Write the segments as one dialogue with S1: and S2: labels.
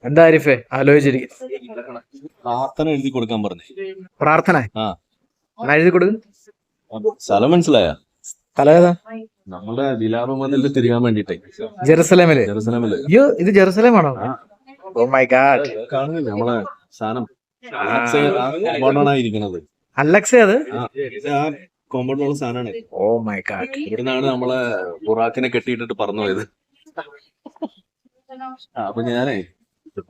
S1: എന്താ ആരിഫേ ആലോചിച്ചിരിക്കും?
S2: പ്രാർത്ഥന എഴുതി കൊടുക്കാൻ പറഞ്ഞു.
S1: പ്രാർത്ഥന
S2: ആ
S1: എന്നാ എഴുതി കൊടുക്കും.
S2: സ്ഥലം മനസ്സിലായ?
S1: സ്ഥലം ഏതാ?
S2: നമ്മുടെ ദിലാബ് മതിലിൽ തിരികാൻ വേണ്ടിട്ടേ,
S1: ജെറുസലേമില്?
S2: ജെറുസലേമില്.
S1: അയ്യോ, ഇത് ജെറുസലേമാണോ?
S2: ആ
S1: ഓ മൈ ഗാഡ്.
S2: കാണുന്നില്ല നമ്മളെ സാധനം കോമ്പൗണ്ടായിരിക്കണത്.
S1: അലക്സ അത്?
S2: ആ കോമ്പൗണ്ടിലുള്ള സാധനമാണ്.
S1: Oh my God.
S2: ഇവിടുന്നാണ് നമ്മളെ ബുറാക്കിനെ കെട്ടിയിട്ടിട്ട് പറഞ്ഞു പോയത്. അപ്പൊ ഞാനേ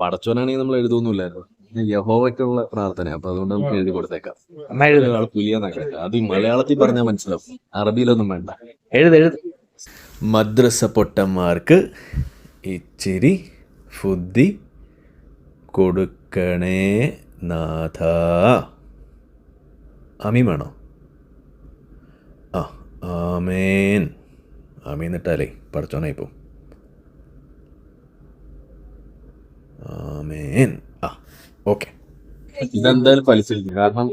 S2: പടച്ചോനാണെങ്കിൽ നമ്മൾ എഴുതൊന്നുമില്ലായിരുന്നു. യഹോവയ്ക്കുള്ള പ്രാർത്ഥന, അപ്പൊ അതുകൊണ്ട് നമുക്ക് എഴുതി കൊടുത്തേക്കാം.
S1: എന്നാ എഴുത്.
S2: ഒരാൾ പുലിയെന്നൊക്കെ അത് മലയാളത്തിൽ പറഞ്ഞാൽ മനസ്സിലാവും, അറബിയിലൊന്നും വേണ്ട.
S1: എഴുത് എഴുത്.
S3: മദ്രസ പൊട്ടന്മാർക്ക് ഇച്ചിരി ബുദ്ധി കൊടുക്കണേ നാഥ. ആമീൻ വേണോ? ആ ആമേൻ. ആമീൻ ഇട്ടാലേ പടച്ചോനായിപ്പോ. ആമേൻ. ആ ഓക്കെ.
S2: ഇതെന്തായാലും ഫലിച്ചിരിക്കും, കാരണം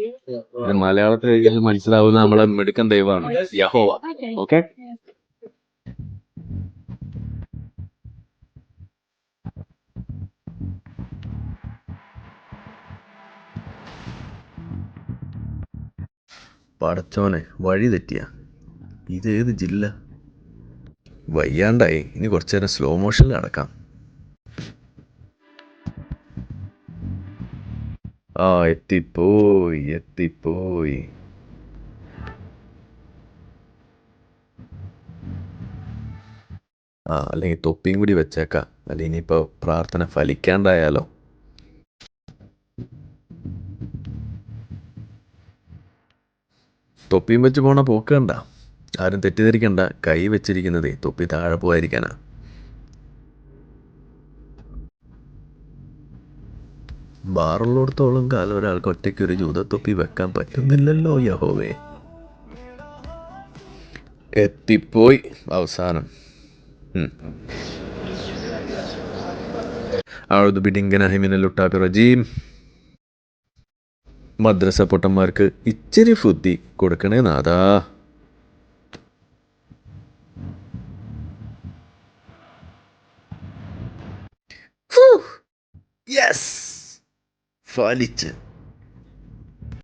S2: ഇത് മലയാളത്തിൽ മനസ്സിലാവുന്ന നമ്മളെ മെടുക്കൻ ദൈവമാണ് യഹോവ. ഓക്കെ.
S3: പടച്ചോനെ, വഴി തെറ്റിയ. ഇതേത് ജില്ല? വയ്യാണ്ടായി, ഇനി കുറച്ചു നേരം സ്ലോ മോഷനിൽ നടക്കാം. ആ എത്തിപ്പോയി എത്തിപ്പോയി. ആ അല്ലെങ്കിൽ തൊപ്പിയും കൂടി വെച്ചേക്കാം, അല്ലെങ്കിൽ ഇനിയിപ്പോൾ പ്രാർത്ഥന ഫലിക്കാണ്ടായാലോ. തൊപ്പിയും വെച്ച് പോണ പോക്ക് കണ്ട. ആരും തെറ്റിദ്ധരിക്കണ്ട, കൈ വെച്ചിരിക്കുന്നതേ തൊപ്പി താഴെ പോയിരിക്കാനാ. ബാറുള്ളിടത്തോളം കാലം ഒരാൾക്ക് ഒറ്റയ്ക്ക് ഒരു ജൂതത്തൊപ്പി വെക്കാൻ പറ്റുന്നില്ലല്ലോ യഹോവേ. എത്തിപ്പോയി അവസാനം. അഊദു ബില്ലാഹി മിനൽ ലുട്ടാബി റജീം. മദ്രസ പൊട്ടന്മാർക്ക് ഇച്ചിരി ബുദ്ധി കൊടുക്കണേ നാഥാ. യെസ്, ഫലിച്ച്.